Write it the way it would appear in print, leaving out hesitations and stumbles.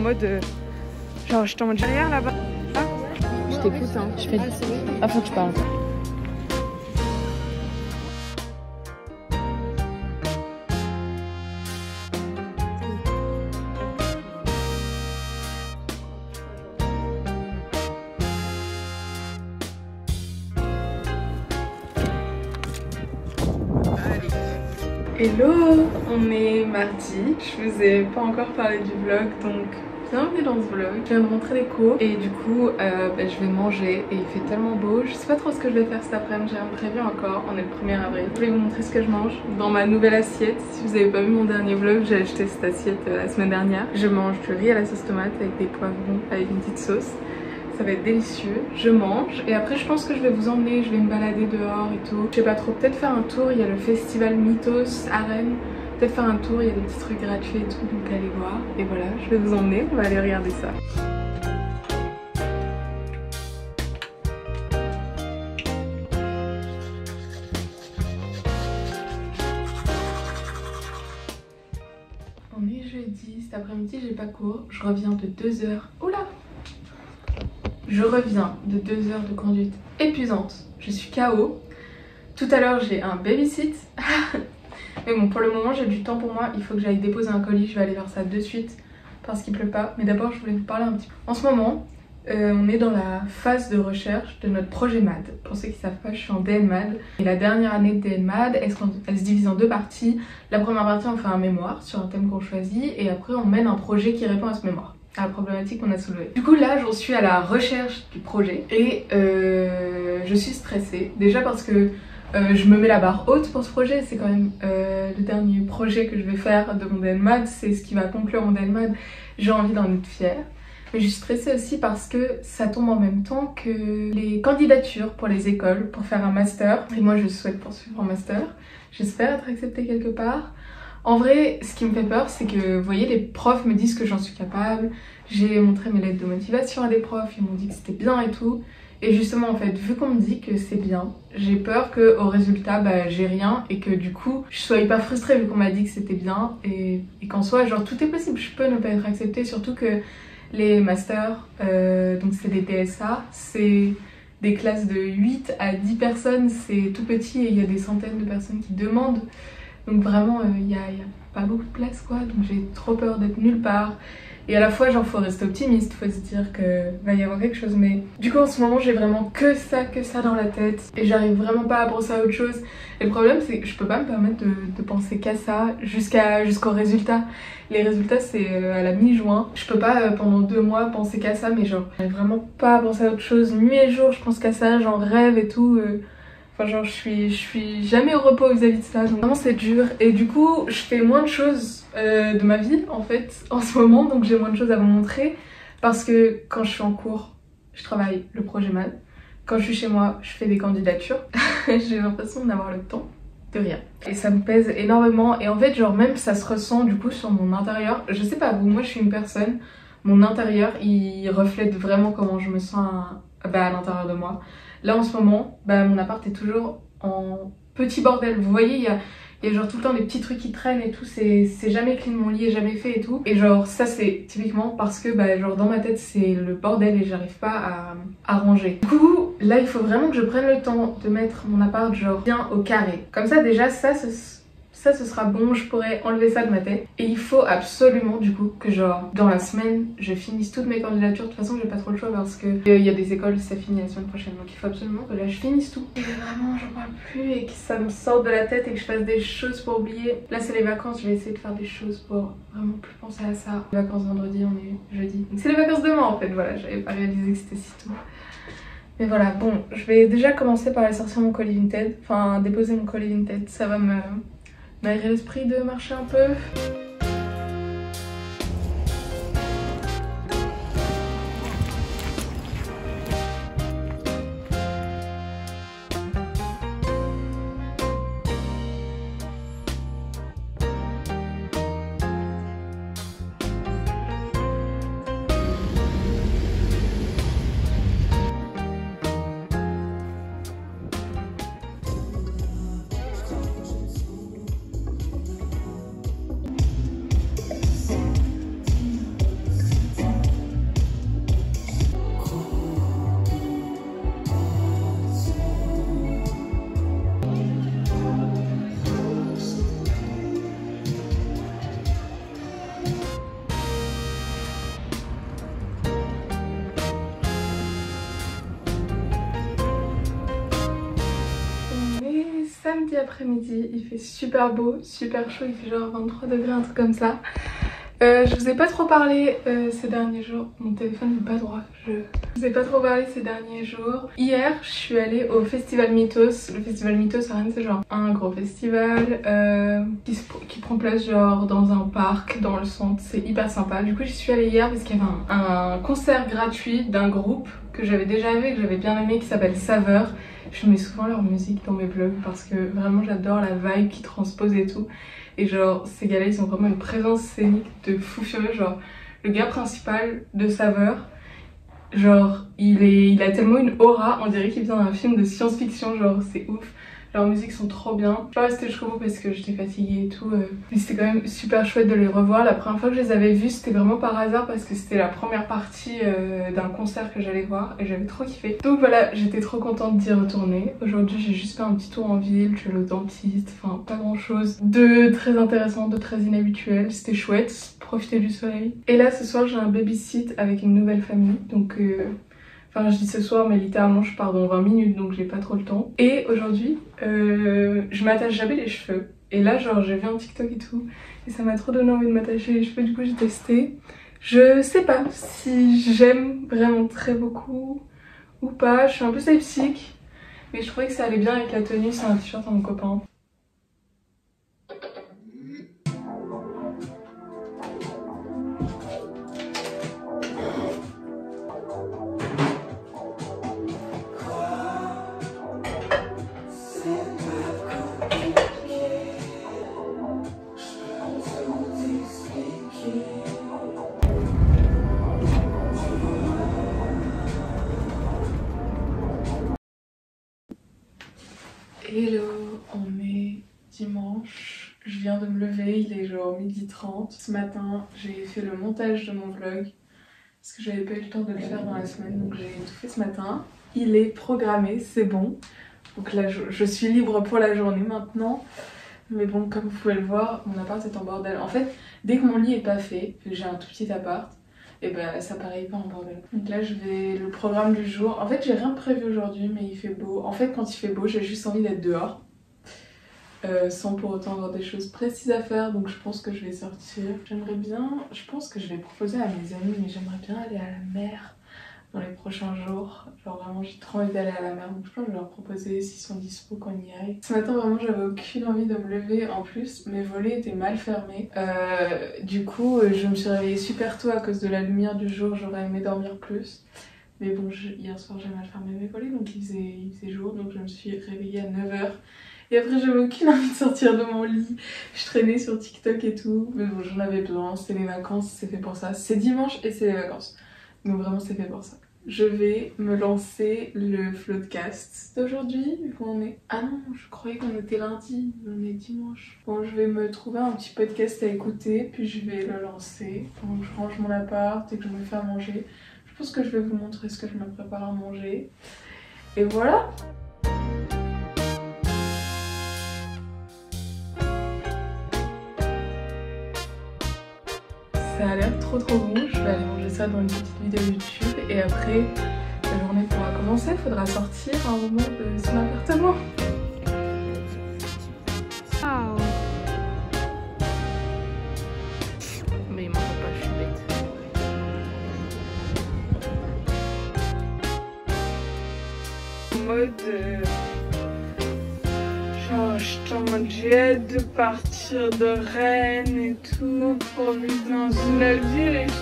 mode... genre j'étais en mode derrière là-bas. Ah. Je t'écoute hein. Je fais... Ah faut que tu parles. Hello, on est mardi, je vous ai pas encore parlé du vlog donc bienvenue dans ce vlog. Je viens de rentrer des cours et du coup je vais manger et il fait tellement beau. Je sais pas trop ce que je vais faire cet après-midi, j'ai rien prévu encore, on est le 1er avril. Je vais vous montrer ce que je mange dans ma nouvelle assiette. Si vous avez pas vu mon dernier vlog, j'ai acheté cette assiette la semaine dernière. Je mange du riz à la sauce tomate avec des poivrons, avec une petite sauce. Ça va être délicieux, je mange et après je pense que je vais vous emmener, je vais me balader dehors et tout. Je sais pas trop, peut-être faire un tour, il y a le festival Mythos à Rennes. Peut-être faire un tour, il y a des petits trucs gratuits et tout, donc allez voir. Et voilà, je vais vous emmener, on va aller regarder ça. On est jeudi, cet après-midi j'ai pas cours, je reviens de 2 heures. Oula! Je reviens de 2 heures de conduite épuisante, je suis KO. Tout à l'heure j'ai un babysit. Mais bon, pour le moment j'ai du temps pour moi, il faut que j'aille déposer un colis, je vais aller faire ça de suite parce qu'il pleut pas. Mais d'abord je voulais vous parler un petit peu. En ce moment, on est dans la phase de recherche de notre projet MAD. Pour ceux qui savent pas, je suis en DNMAD. Et la dernière année de DNMAD, elle se divise en 2 parties. La première partie, on fait un mémoire sur un thème qu'on choisit et après on mène un projet qui répond à ce mémoire, à la problématique qu'on a soulevée. Du coup là j'en suis à la recherche du projet et je suis stressée. Déjà parce que je me mets la barre haute pour ce projet, c'est quand même le dernier projet que je vais faire de mon DNMAD, c'est ce qui va conclure mon DNMAD, j'ai envie d'en être fière. Mais je suis stressée aussi parce que ça tombe en même temps que les candidatures pour les écoles pour faire un master. Et moi je souhaite poursuivre en master, j'espère être acceptée quelque part. En vrai, ce qui me fait peur, c'est que, vous voyez, les profs me disent que j'en suis capable. J'ai montré mes lettres de motivation à des profs, ils m'ont dit que c'était bien et tout. Et justement, en fait, vu qu'on me dit que c'est bien, j'ai peur qu'au résultat, j'ai rien et que du coup, je sois pas frustrée vu qu'on m'a dit que c'était bien. Et qu'en soi, genre, tout est possible, je peux ne pas être acceptée, surtout que les masters, donc c'est des DSA, c'est des classes de 8 à 10 personnes, c'est tout petit et il y a des centaines de personnes qui demandent. Donc vraiment, il y a pas beaucoup de place quoi, donc j'ai trop peur d'être nulle part. Et à la fois, genre, faut rester optimiste, faut se dire que va y avoir quelque chose. Mais du coup, en ce moment, j'ai vraiment que ça dans la tête. Et j'arrive vraiment pas à penser à autre chose. Et le problème, c'est que je peux pas me permettre de penser qu'à ça jusqu'au résultat. Les résultats, c'est à la mi-juin. Je peux pas, pendant 2 mois, penser qu'à ça. Mais genre, j'arrive vraiment pas à penser à autre chose. Nuit et jour, je pense qu'à ça, j'en rêve et tout. Enfin genre je suis jamais au repos vis-à-vis de ça, donc vraiment c'est dur. Et du coup je fais moins de choses de ma vie en fait en ce moment, donc j'ai moins de choses à vous montrer. Parce que quand je suis en cours, je travaille le projet MAD. Quand je suis chez moi, je fais des candidatures. J'ai l'impression d'avoir le temps de rien. Et ça me pèse énormément et en fait genre même ça se ressent du coup sur mon intérieur. Je sais pas vous, moi je suis une personne, mon intérieur il reflète vraiment comment je me sens à l'intérieur de moi. Là en ce moment, mon appart est toujours en petit bordel. Vous voyez, il y a genre tout le temps des petits trucs qui traînent et tout. C'est jamais clean, mon lit est jamais fait et tout. Et genre ça c'est typiquement parce que genre dans ma tête c'est le bordel et j'arrive pas à ranger. Du coup, là il faut vraiment que je prenne le temps de mettre mon appart genre bien au carré. Comme ça déjà ça ce sera bon, je pourrais enlever ça de ma tête. Et il faut absolument du coup que genre dans la semaine je finisse toutes mes candidatures. De toute façon j'ai pas trop le choix parce que il y a des écoles, ça finit la semaine prochaine. Donc il faut absolument que là je finisse tout. Et vraiment j'en parle plus et que ça me sorte de la tête et que je fasse des choses pour oublier. Là c'est les vacances, je vais essayer de faire des choses pour vraiment plus penser à ça. Les vacances vendredi, on est jeudi. Donc c'est les vacances demain en fait, voilà, j'avais pas réalisé que c'était si tôt. Mais voilà, bon, je vais déjà commencer par aller sortir mon colis Vinted. Enfin déposer mon colis Vinted, ça va m'aérer l'esprit de marcher un peu. samedi après-midi, il fait super beau, super chaud, il fait genre 23 degrés, un truc comme ça. Je vous ai pas trop parlé ces derniers jours, mon téléphone n'est pas droit, je vous ai pas trop parlé ces derniers jours. Hier je suis allée au festival Mythos. Le festival Mythos à Rennes c'est genre un gros festival qui prend place genre dans un parc, dans le centre, c'est hyper sympa. Du coup j'y suis allée hier parce qu'il y avait un concert gratuit d'un groupe que j'avais déjà vu et que j'avais bien aimé qui s'appelle Saveur. Je mets souvent leur musique dans mes vlogs parce que vraiment j'adore la vibe qu'ils transposent et tout. Et genre ces gars là ils ont vraiment une présence scénique de fou furieux. Genre le gars principal de Saveur, genre il a tellement une aura, on dirait qu'il vient d'un film de science-fiction, genre c'est ouf. Leurs musiques sont trop bien. Je suis pas restée jusqu'au bout parce que j'étais fatiguée et tout. Mais c'était quand même super chouette de les revoir. La première fois que je les avais vus c'était vraiment par hasard parce que c'était la première partie d'un concert que j'allais voir et j'avais trop kiffé. Donc voilà, j'étais trop contente d'y retourner. Aujourd'hui j'ai juste fait un petit tour en ville, je suis allée au dentiste, enfin pas grand chose de très intéressant, de très inhabituel. C'était chouette, profiter du soleil. Et là ce soir j'ai un babysit avec une nouvelle famille donc... Enfin je dis ce soir mais littéralement je pars dans 20 minutes donc j'ai pas trop le temps. Et aujourd'hui je m'attache jamais les cheveux. Et là genre j'ai vu un TikTok et tout et ça m'a trop donné envie de m'attacher les cheveux, du coup j'ai testé. Je sais pas si j'aime vraiment très beaucoup ou pas, je suis un peu sceptique. Mais je trouvais que ça allait bien avec la tenue, c'est un t-shirt à mon copain. Hello, on est dimanche, je viens de me lever, il est genre 12h30. Ce matin j'ai fait le montage de mon vlog parce que j'avais pas eu le temps de le faire dans la semaine donc j'ai tout fait ce matin. Il est programmé, c'est bon. Donc là je suis libre pour la journée maintenant. Mais bon, comme vous pouvez le voir, mon appart est en bordel. En fait, dès que mon lit est pas fait, vu que j'ai un tout petit appart, et ben ça paraît pas en bordel. Donc là je vais le programme du jour. En fait j'ai rien prévu aujourd'hui mais il fait beau. En fait quand il fait beau j'ai juste envie d'être dehors. Sans pour autant avoir des choses précises à faire. Donc je pense que je vais sortir. J'aimerais bien, je pense que je vais proposer à mes amis, mais j'aimerais bien aller à la mer dans les prochains jours. Genre vraiment j'ai trop envie d'aller à la mer. Donc je pense que je vais leur proposer s'ils sont dispo qu'on y aille. Ce matin vraiment j'avais aucune envie de me lever. En plus mes volets étaient mal fermés. Du coup je me suis réveillée super tôt à cause de la lumière du jour. J'aurais aimé dormir plus. Mais bon hier soir j'ai mal fermé mes volets donc il faisait jour. Donc je me suis réveillée à 9h. Et après j'avais aucune envie de sortir de mon lit. Je traînais sur TikTok et tout. Mais bon j'en avais besoin. C'était les vacances, c'est fait pour ça. C'est dimanche et c'est les vacances. Donc vraiment c'est fait pour ça. Je vais me lancer le floodcast d'aujourd'hui vu qu'on est... Ah non, je croyais qu'on était lundi, on est dimanche. Bon, je vais me trouver un petit podcast à écouter puis je vais le lancer. Donc je range mon appart et que je me fais à manger. Je pense que je vais vous montrer ce que je me prépare à manger. Et voilà. Ça a l'air trop bon, je vais aller manger ça dans une petite vidéo YouTube et après la journée pourra commencer, il faudra sortir un moment de son appartement. Wow. Mais il m'entend pas, je suis bête. En mode genre j'étais en mode j'ai hâte de partir de Rennes et tout pour vivre dans une autre ville et tout.